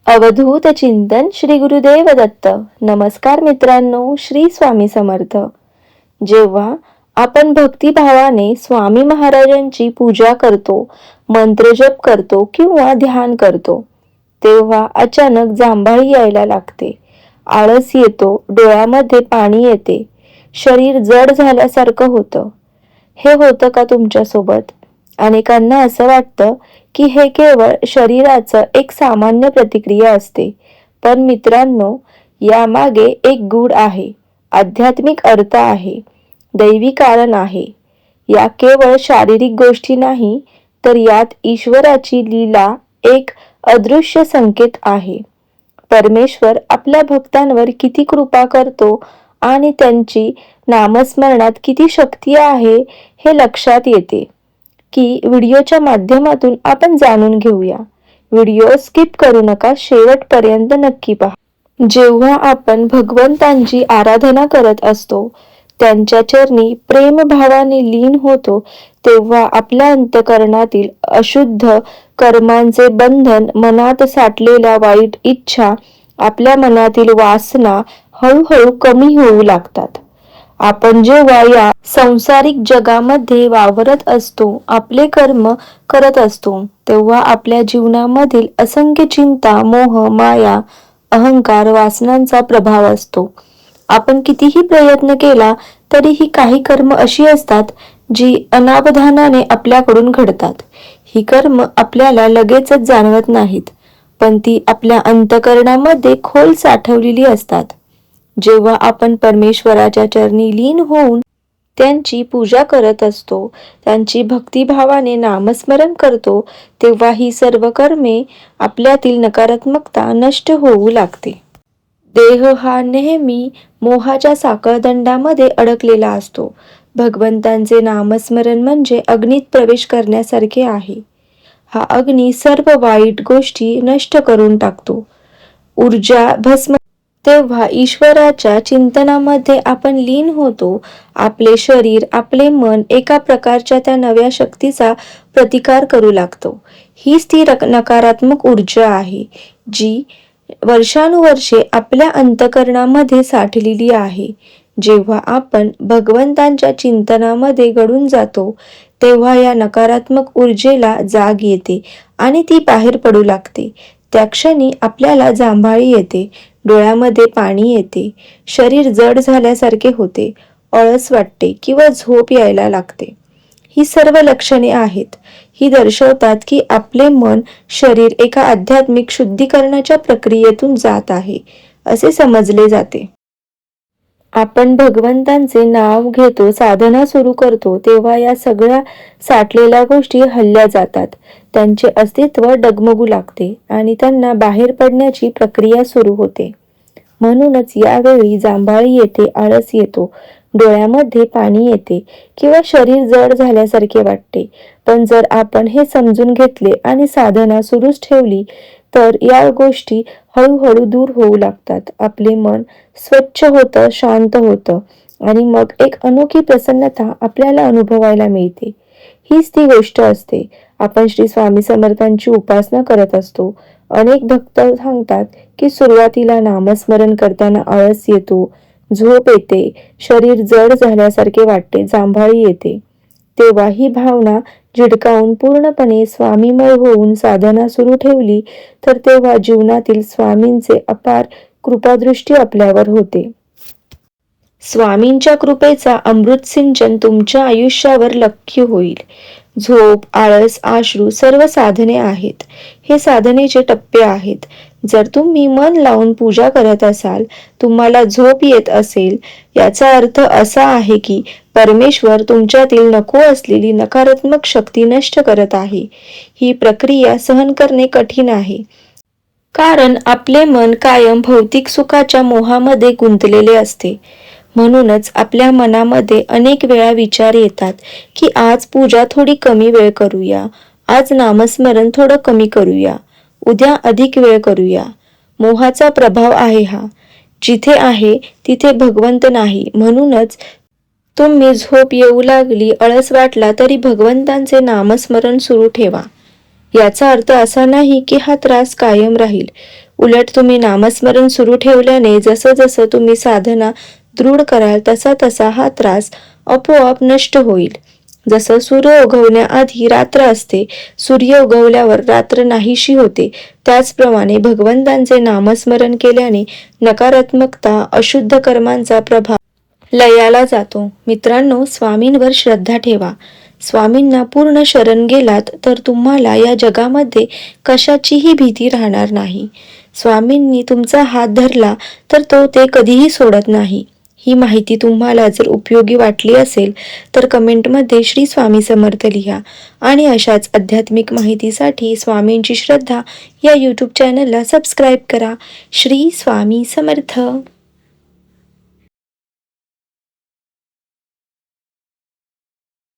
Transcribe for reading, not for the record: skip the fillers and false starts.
अवधूत चिंतन श्री गुरुदेव दत्त. नमस्कार मित्रांनो, श्री स्वामी समर्थ. जेव्हा आपण भक्तिभावाने स्वामी महाराजांची पूजा करतो, मंत्रजप करतो किंवा ध्यान करतो, तेव्हा अचानक जांभळी यायला लागते, आळस येतो, डोळ्यामध्ये पाणी येते, शरीर जड झाल्यासारखं होतं. हे होतं का तुमच्यासोबत? अनेकांना असं वाटतं की हे केवळ शरीराचं एक सामान्य प्रतिक्रिया असते. पण मित्रांनो, यामागे एक गूढ आहे, आध्यात्मिक अर्थ आहे, दैवी कारण आहे. या केवळ शारीरिक गोष्टी नाही, तर यात ईश्वराची लीला, एक अदृश्य संकेत आहे. परमेश्वर आपल्या भक्तांवर किती कृपा करतो आणि त्यांची नामस्मरणात किती शक्ती आहे हे लक्षात येते की व्हिडिओच्या माध्यमातून आपण जाणून घेऊया. व्हिडिओ स्किप करू नका, शेवटपर्यंत नक्की पहा. जेव्हा आपण भगवंतांची आराधना करत असतो, त्यांच्या चरणी प्रेमभावाने लीन होतो, तेव्हा आपल्या अंतःकरणातील अशुद्ध कर्मांचे बंधन, मनात साठलेल्या वाईट इच्छा, आपल्या मनातील वासना हळूहळू कमी होऊ लागतात. आपण जेव्हा या सांसारिक जगामध्ये वावरत असतो, आपले कर्म करत असतो, तेव्हा आपल्या जीवनामधील असंख्य चिंता, मोह, माया, अहंकार, वासनांचा प्रभाव असतो. आपण कितीही प्रयत्न केला तरीही काही कर्म अशी असतात जी अनावधानाने आपल्याकडून घडतात. ही कर्म आपल्याला लगेचच जाणवत नाहीत, पण ती आपल्या अंतःकरणामध्ये खोल साठवलेली असतात. जेव्हा आपण परमेश्वराच्या चरणी लीन होऊन त्यांची पूजा करत असतो, त्यांची भक्तिभावाने नामस्मरण करतो, तेव्हा ही सर्व कर्मे, आपल्यातील नकारात्मकता नष्ट होऊ लागते. देह हा नेहमी मोहाच्या साखळदंडामध्ये अडकलेला असतो. भगवंतांचे नामस्मरण म्हणजे अग्नीत प्रवेश करण्यासारखे आहे. हा अग्नी सर्व वाईट गोष्टी नष्ट करून टाकतो, ऊर्जा भस्म. तेव्हा ईश्वराच्या चिंतनामध्ये आपण लीन होतो. आपले शरीर, आपले मन एका प्रकारच्या त्या नव्या शक्तीचा प्रतिकार करू लागतो. हीच ती नकारात्मक ऊर्जा आहे जी वर्षानुवर्षे आपल्या अंतःकरणामध्ये साठलेली आहे. जेव्हा आपण भगवंतांच्या चिंतनामध्ये गढून जातो, तेव्हा या नकारात्मक ऊर्जेला जाग येते आणि ती बाहेर पडू लागते. त्या क्षणी आपल्याला जांभळी येते, डोळ्यामध्ये पाणी येते, शरीर जड झाल्यासारखे होते, आळस वाटते किंवा झोप यायला लागते. ही सर्व लक्षणे आहेत. ही दर्शवतात की आपले मन, शरीर एका आध्यात्मिक शुद्धीकरणाच्या प्रक्रियेतून जात आहे असे समजले जाते. आपण भगवंतांचे नाव घेतो, साधना सुरू करतो, तेव्हा या सगळ्या साठलेल्या गोष्टी हलल्या जातात. त्यांचे अस्तित्व डगमगू लागते आणि त्यांना बाहेर पडण्याची प्रक्रिया सुरू होते. म्हणूनच यावेळी जांभळी येते, आळस येतो, डोळ्यामध्ये पाणी येते किंवा शरीर जड झाल्यासारखे वाटते. पण जर आपण हे समजून घेतले आणि साधना सुरूच ठेवली, तर या गोष्टी हळूहळू दूर होऊ लागतात. आपले मन स्वच्छ होतं, शांत होतं आणि मग एक अनोखी प्रसन्नता आपल्याला अनुभवायला मिळते. हीच ती गोष्ट असते. आपण श्री स्वामी समर्थांची उपासना करत असतो. अनेक भक्त सांगतात की सुरुवातीला नामस्मरण करताना आळस येतो, झोप येते, शरीर जड झाल्यासारखे वाटते, जांभळी येते. तेव्हा ही भावना झिडकावून पूर्णपणे स्वामीमय होऊन साधना सुरू ठेवली, तर तेव्हा जीवनातील स्वामींचे अपार कृपादृष्टी आपल्यावर होते. स्वामींच्या कृपेचा अमृत सिंचन तुमच्या आयुष्यावर लख्य होईल. झोप, आळस, अश्रू सर्व साधने आहेत. हे साधनेचे टप्पे आहेत. जर तुम्ही मन लावून पूजा करत असाल, तुम्हाला झोप येत असेल, याचा अर्थ असा आहे की परमेश्वर तुमच्यातील नको असलेली नकारात्मक शक्ती नष्ट करत आहे. ही प्रक्रिया सहन करणे कठीण आहे, कारण आपले मन कायम भौतिक सुखाच्या मोहामध्ये गुंतलेले असते. म्हणूनच आपल्या मनामध्ये अनेक वेळा विचार येतात की आज पूजा थोडी कमी वेळ करूया, आज नामस्मरण थोडं कमी करूया, उद्या अधिक वेळ करूया. मोहाचा प्रभाव आहे हा. जिथे आहे तिथे भगवंत नाही. म्हणूनच झोप येऊ लागली, आळस वाटला तरी भगवंतांचे नामस्मरण सुरू ठेवा. याचा अर्थ असा नाही की हा त्रास कायम राहील. उलट तुम्ही नामस्मरण सुरू ठेवल्याने जसं जसं तुम्ही साधना दृढ कराल तसा तसा हा त्रास आपोआप नष्ट होईल. जसं सूर्य उगवण्याआधी रात्र असते, सूर्य उगवल्यावर रात्र नाहीशी होते, त्याचप्रमाणे भगवंतांचे नामस्मरण केल्याने नकारात्मकता, अशुद्ध कर्मांचा प्रभाव लयाला जातो. मित्रांनो, स्वामींवर श्रद्धा ठेवा. स्वामींना पूर्ण शरण गेलात तर तुम्हाला या जगामध्ये कशाचीही भीती राहणार नाही. स्वामींनी तुमचा हात धरला तर ते कधीही सोडत नाही. ही माहिती तुम्हाला जर उपयोगी वाटली असेल तर कमेंटमध्ये श्री स्वामी समर्थ लिहा आणि अशाच आध्यात्मिक माहितीसाठी स्वामींची श्रद्धा या यूट्यूब चॅनलला सबस्क्राईब करा. श्री स्वामी समर्थ.